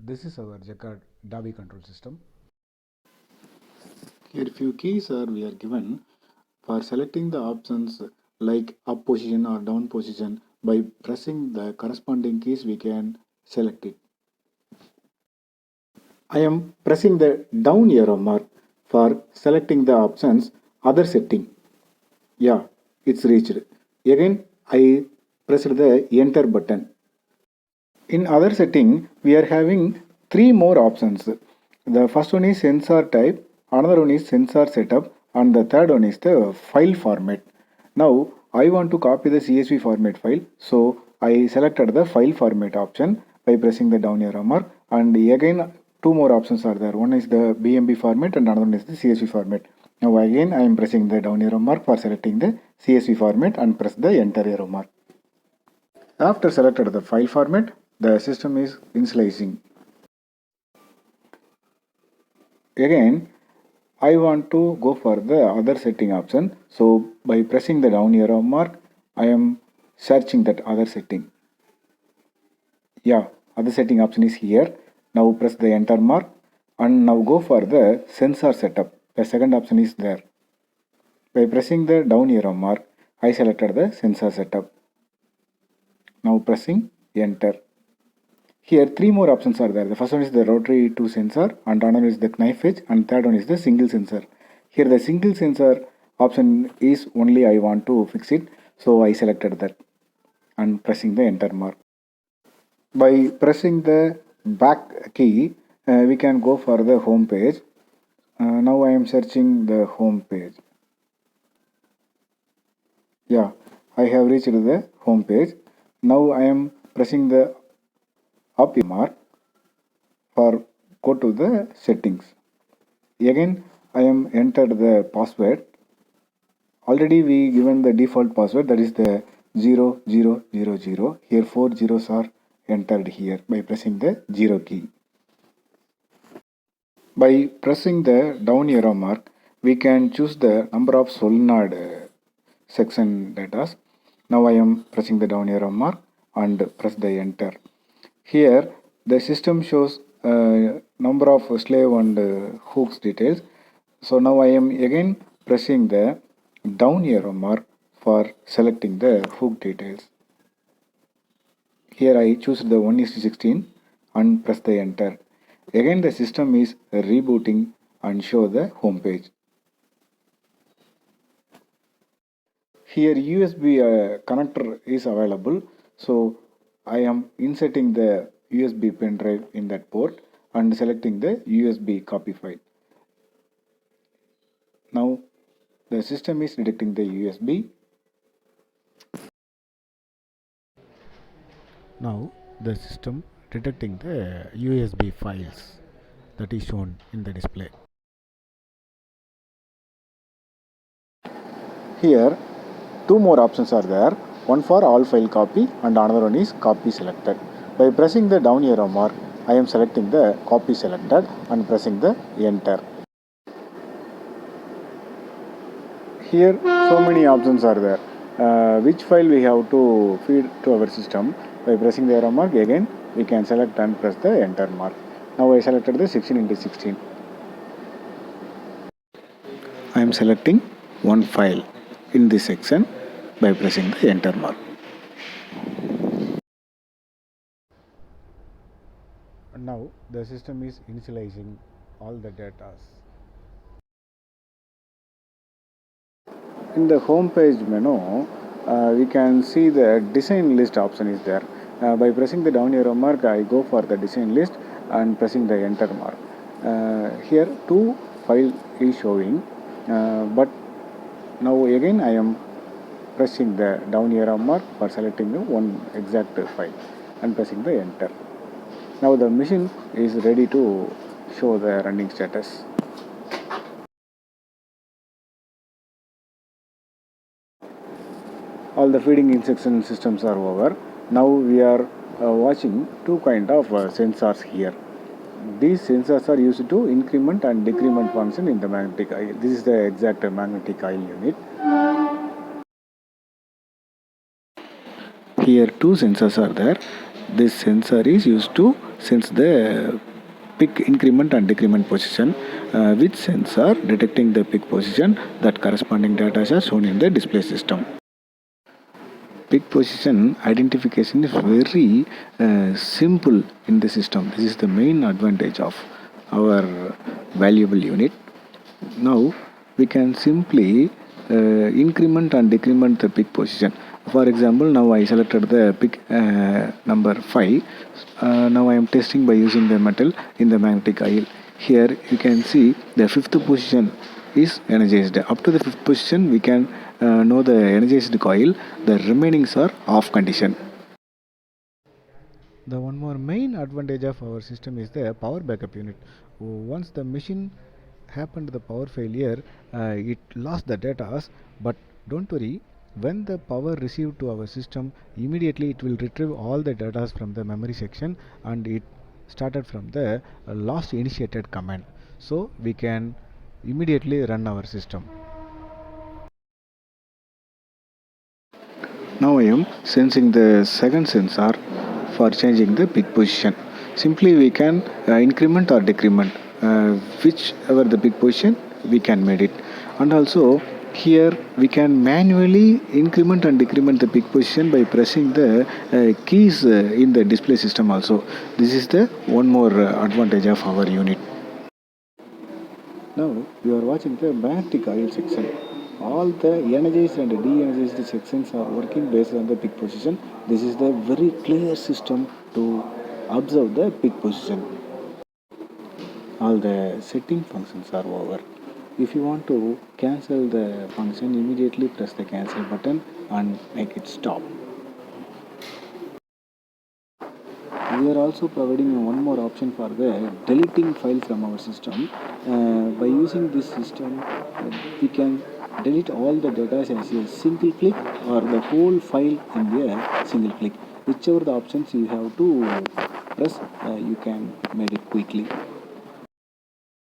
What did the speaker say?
This is our Jacquard Dobby control system. Here few keys we are given for selecting the options like up position or down position. By pressing the corresponding keys we can select it. I am pressing the down arrow mark for selecting the options other setting. Yeah, it's reached. Again I pressed the enter button. In other setting, we are having three more options. The first one is sensor type, another one is sensor setup, and the third one is the file format. Now, I want to copy the CSV format file, so I selected the file format option by pressing the down arrow mark, and again two more options are there. One is the BMP format and another one is the CSV format. Now again I am pressing the down arrow mark for selecting the CSV format and press the enter arrow mark. After selected the file format, the system is initializing. Again, I want to go for the other setting option. So by pressing the down arrow mark, I am searching that other setting. Yeah, other setting option is here. Now press the enter mark and now go for the sensor setup. The second option is there. By pressing the down arrow mark, I selected the sensor setup. Now pressing enter. Here three more options are there. The first one is the rotary 2 sensor and another is the knife edge and third one is the single sensor. Here the single sensor option is only I want to fix it, so I selected that and pressing the enter mark. By pressing the back key we can go for the home page. Now I am searching the home page. Yeah, I have reached the home page. Now I am pressing the up mark for go to the settings. Again I am entered the password. Already we given the default password, that is the 0000. Here 4 zeros are entered here by pressing the 0 key. By pressing the down arrow mark we can choose the number of solenoid section data. Now I am pressing the down arrow mark and press the enter. Here the system shows number of slave and hooks details. So now I am again pressing the down arrow mark for selecting the hook details. Here I choose the 1:16 and press the enter. Again the system is rebooting and show the home page. Here USB connector is available, so I am inserting the USB pen drive in that port and selecting the USB copy file. Now the system is detecting the USB. Now the system detecting the USB files that is shown in the display. Here two more options are there, one for all file copy and another one is copy selected. By pressing the down arrow mark I am selecting the copy selected and pressing the enter. Here so many options are there. Which file we have to feed to our system. By pressing the arrow mark again we can select and press the enter mark. Now I selected the 16:16. I am selecting one file in this section by pressing the enter mark. And now the system is initializing all the data. In the home page menu we can see the design list option is there. By pressing the down arrow mark I go for the design list and pressing the enter mark. Here two file is showing, but now again I am pressing the down arrow mark for selecting the one exact file and pressing the enter. Now the machine is ready to show the running status. All the feeding instruction systems are over. Now we are watching two kind of sensors here. These sensors are used to increment and decrement function in the magnetic oil. This is the exact magnetic oil unit. Here two sensors are there. This sensor is used to sense the peak increment and decrement position, which sensor detecting the peak position, that corresponding data are shown in the display system. Peak position identification is very simple in the system. This is the main advantage of our valuable unit. Now we can simply increment and decrement the peak position. For example, now I selected the peak number 5. Now I am testing by using the metal in the magnetic coil. Here you can see the fifth position is energized. Up to the fifth position we can know the energized coil. The remainings are off condition. The one more main advantage of our system is the power backup unit. Once the machine happened the power failure, it lost the data, but don't worry, when the power received to our system, immediately it will retrieve all the data from the memory section, and it started from the last initiated command, so we can immediately run our system. Now I am sensing the second sensor for changing the peak position. Simply we can increment or decrement whichever the peak position we can made it. And also here we can manually increment and decrement the peak position by pressing the keys in the display system also. This is the one more advantage of our unit. Now you are watching the magnetic oil section. All the energized and de-energized sections are working based on the peak position. This is the very clear system to observe the peak position. All the setting functions are over. If you want to cancel the function, immediately press the cancel button and make it stop. We are also providing one more option for the deleting file from our system. By using this system, we can delete all the data as a single click or the whole file in a single click. Whichever the options you have to press, you can make it quickly.